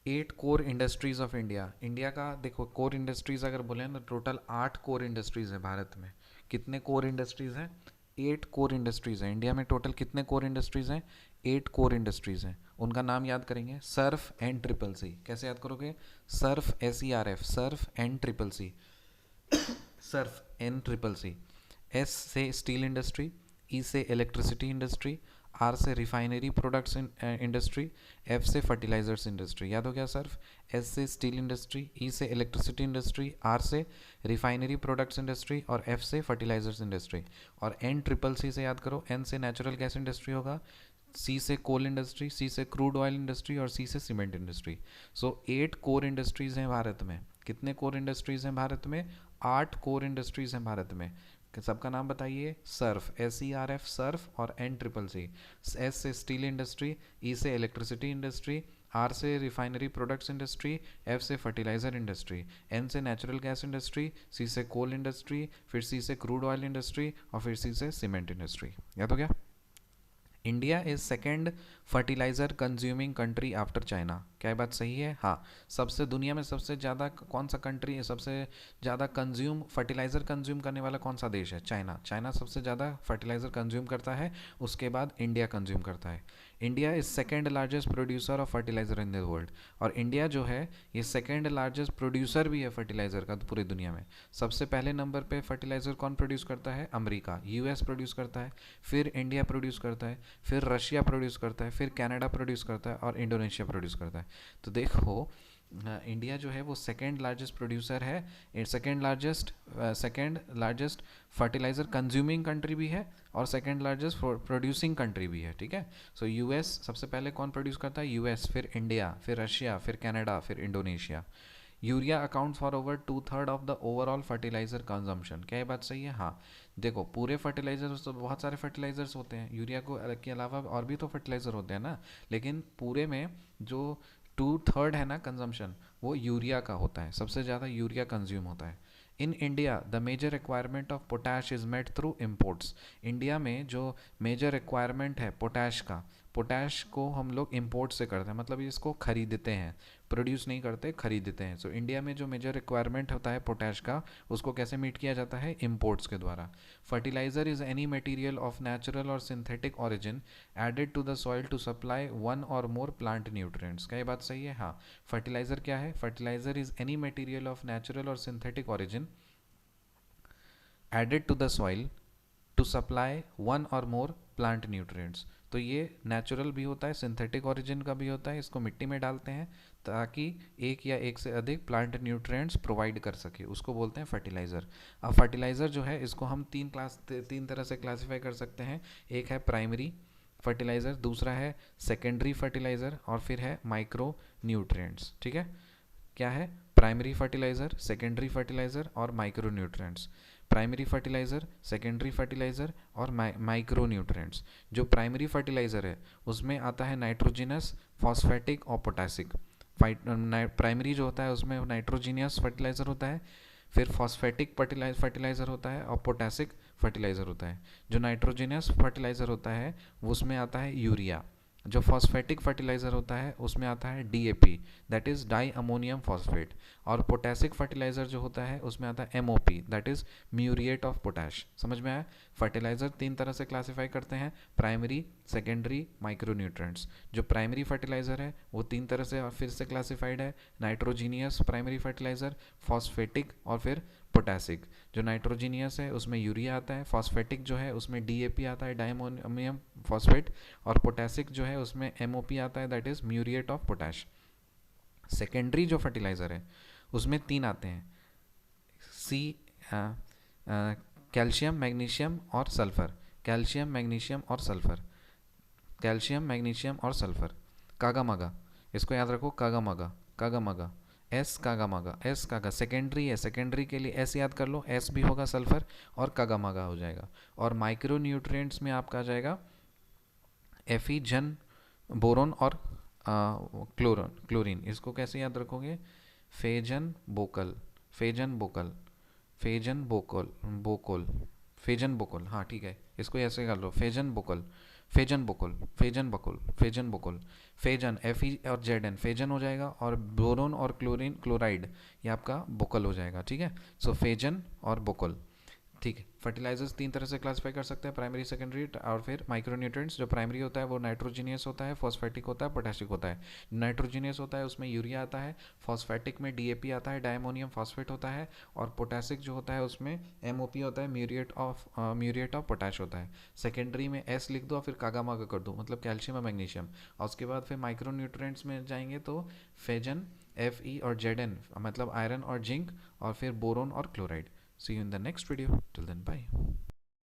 8 core industries of India. India का देखो core industries अगर बोले ना, टोटल 8 कोर इंडस्ट्रीज है भारत में। कितने कोर इंडस्ट्रीज हैं? 8 कोर इंडस्ट्रीज हैं इंडिया में। टोटल कितने कोर इंडस्ट्रीज हैं? 8 कोर इंडस्ट्रीज हैं। उनका नाम याद करेंगे, सर्फ एंड ट्रिपल सी। कैसे याद करोगे? Surf, SERF, surf and triple C. Surf N triple C. S से स्टील इंडस्ट्री, ई से इलेक्ट्रिसिटी इंडस्ट्री, आर से रिफाइनरी प्रोडक्ट्स इंडस्ट्री, एफ से फर्टिलाइजर्स इंडस्ट्री। याद हो गया सर्फ। एस से स्टील इंडस्ट्री, ई से इलेक्ट्रिसिटी इंडस्ट्री, आर से रिफाइनरी प्रोडक्ट्स इंडस्ट्री और एफ से फर्टिलाइजर्स इंडस्ट्री। और एन ट्रिपल सी से याद करो, एन से नेचुरल गैस इंडस्ट्री होगा, सी से कोल इंडस्ट्री, सी से क्रूड ऑयल इंडस्ट्री और सी से सीमेंट इंडस्ट्री। सो 8 कोर इंडस्ट्रीज हैं भारत में। कितने कोर इंडस्ट्रीज हैं भारत में? 8 कोर इंडस्ट्रीज हैं भारत में। सबका नाम बताइए। सर्फ, SERF, सर्फ और एन ट्रिपल सी। एस से स्टील इंडस्ट्री, ई से इलेक्ट्रिसिटी इंडस्ट्री, आर से रिफाइनरी प्रोडक्ट्स इंडस्ट्री, एफ से फर्टिलाइजर इंडस्ट्री, एन से नेचुरल गैस इंडस्ट्री, सी से कोल इंडस्ट्री, फिर सी से क्रूड ऑयल इंडस्ट्री और फिर सी से सीमेंट इंडस्ट्री। याद हो गया? India is second fertilizer consuming country after China. क्या ये बात सही है? हाँ। सबसे दुनिया में सबसे ज़्यादा कौन सा कंट्री है, सबसे ज़्यादा कंज्यूम फर्टिलाइज़र कंज्यूम करने वाला कौन सा देश है? चाइना। चाइना सबसे ज़्यादा फर्टिलाइज़र कंज्यूम करता है, उसके बाद इंडिया कंज्यूम करता है। India is second largest producer of fertiliser in the world. और इंडिया जो है ये सेकेंड लार्जेस्ट प्रोड्यूसर भी है फर्टिलाइज़र का पूरी दुनिया में। सबसे पहले नंबर पे फर्टिलाइज़र कौन प्रोड्यूस करता है? अमेरिका, US प्रोड्यूस करता है, फिर इंडिया प्रोड्यूस करता है, फिर रशिया प्रोड्यूस करता है, फिर कनाडा प्रोड्यूस करता है और इंडोनेशिया प्रोड्यूस करता है। तो देखो इंडिया जो है वो सेकेंड लार्जेस्ट प्रोड्यूसर है, second largest fertiliser consuming country भी है और सेकेंड लार्जेस्ट प्रोड्यूसिंग कंट्री भी है। ठीक है। सो US सबसे पहले कौन प्रोड्यूस करता है? US, फिर इंडिया, फिर रशिया, फिर कनाडा, फिर Indonesia. Urea account for over 2/3 of the overall fertilizer consumption. क्या ये बात सही है? हाँ। देखो पूरे फर्टिलाइजर्स तो बहुत सारे फर्टिलाइजर्स होते हैं, यूरिया को के अलावा और भी तो फर्टिलाइजर होते हैं ना, लेकिन पूरे में जो 2/3 है ना कंजम्पशन, वो यूरिया का होता है। सबसे ज़्यादा यूरिया कंज्यूम होता है। In India the major requirement of potash is met through imports. India में जो मेजर रिक्वायरमेंट है पोटैश का, पोटैश को हम लोग इम्पोर्ट से करते हैं, मतलब इसको खरीदते हैं, प्रोड्यूस नहीं करते, खरीदते हैं। सो इंडिया में जो मेजर रिक्वायरमेंट होता है पोटैश का, उसको कैसे मीट किया जाता है? इम्पोर्ट्स के द्वारा। Fertiliser is any material of natural or synthetic origin added to the soil to supply one or more plant nutrients. क्या ये बात सही है? हाँ। फर्टिलाइजर क्या है? Fertiliser is any material of natural or synthetic origin added to the soil to supply one or more plant nutrients. तो ये नेचुरल भी होता है, सिंथेटिक ओरिजिन का भी होता है, इसको मिट्टी में डालते हैं ताकि एक या एक से अधिक प्लांट न्यूट्रिएंट्स प्रोवाइड कर सके, उसको बोलते हैं फर्टिलाइज़र। अब फर्टिलाइज़र जो है इसको हम तीन तरह से क्लासीफाई कर सकते हैं। एक है प्राइमरी फर्टिलाइज़र, दूसरा है सेकेंडरी फर्टिलाइज़र और फिर है माइक्रो न्यूट्रिएंट्स। ठीक है। क्या है? प्राइमरी फर्टिलाइज़र, सेकेंडरी फर्टिलाइज़र और micro nutrients. Primary fertiliser, secondary fertiliser और माइक्रो न्यूट्रिएंट्स। जो प्राइमरी फर्टिलाइज़र है उसमें आता है नाइट्रोजिनस, फॉस्फेटिक और पोटेसिक। प्राइमरी जो होता है उसमें नाइट्रोजिनियस फर्टिलाइज़र होता है, फिर फॉस्फेटिक फर्टिलाइज़र होता है और पोटेसिक फर्टिलाइज़र होता है। जो नाइट्रोजिनियस फर्टिलाइज़र होता है उसमें आता है यूरिया। जो फॉस्फेटिक फर्टिलाइज़र होता है उसमें आता है DAP, that is di ammonium phosphate. और पोटेसिक फर्टिलाइज़र जो होता है उसमें आता है MOP, that is muriate of potash. समझ में आया? फर्टिलाइज़र तीन तरह से क्लासीफाई करते हैं, प्राइमरी, सेकेंडरी, माइक्रो न्यूट्रिएंट्स। जो प्राइमरी फर्टिलाइज़र है वो तीन तरह से फिर से क्लासीफाइड है, नाइट्रोजीनियस प्राइमरी फर्टिलाइज़र, फॉस्फेटिक और फिर पोटेसिक। जो नाइट्रोजीनियस है उसमें यूरिया आता है, फॉस्फेटिक जो है उसमें DAP आता है, डायमोनियम फॉस्फेट, और पोटेसिक जो है उसमें MOP आता है, that is muriate of potash. Secondary जो फर्टिलाइज़र है उसमें तीन आते हैं, सी कैल्शियम, मैग्नीशियम और सल्फर। कैल्शियम, मैग्नीशियम और सल्फर, कैल्शियम, मैग्नीशियम और सल्फर। कागा मागा, इसको याद रखो, कागा मागा, कागा मागा, एस कागा मागा, एस कागा। सेकेंडरी है, सेकेंडरी के लिए एस याद कर लो, एस भी होगा सल्फर और कागा मागा हो जाएगा। और माइक्रो न्यूट्रिएंट्स में आपका आ जाएगा Fe, जन, बोरोन और क्लोरीन। इसको कैसे याद रखोगे? फेजन बोकल, फेजन बोकल, फेजन बोकल, बोकोल, फेजन बोकल। हाँ ठीक है, इसको ऐसे कर लो, फेजन बोकल, फेजन बकुल, फेजन बकुल, फेजन बकुल, फेजन Fe और Zn फेजन हो जाएगा, और बोरोन और क्लोरीन क्लोराइड ये आपका बुकल हो जाएगा, ठीक है। सो फेजन और बुकल, ठीक है। फर्टिलाइजर्स तीन तरह से क्लासिफाई कर सकते हैं, प्राइमरी, सेकेंडरी और फिर माइक्रोन्यूट्रिएंट्स। जो प्राइमरी होता है वो नाइट्रोजीनियस होता है, फॉस्फेटिक होता है, पोटेशिक होता है। नाइट्रोजीनियस होता है उसमें यूरिया आता है, फॉस्फेटिक में डीएपी आता है, डायमोनियम फॉस्फेट होता है, और पोटेशिक जो होता है उसमें एमओपी होता है, म्यूरिएट ऑफ पोटैश होता है। सेकेंडरी में एस लिख दो और फिर कागा मागा कर दो, मतलब कैल्शियम और मैग्नीशियम। और उसके बाद फिर माइक्रोन्यूट्रिएंट्स में जाएंगे तो फेजन, Fe और Zn मतलब आयरन और जिंक, और फिर बोरोन और chloride. See you in the next video. Till then, bye.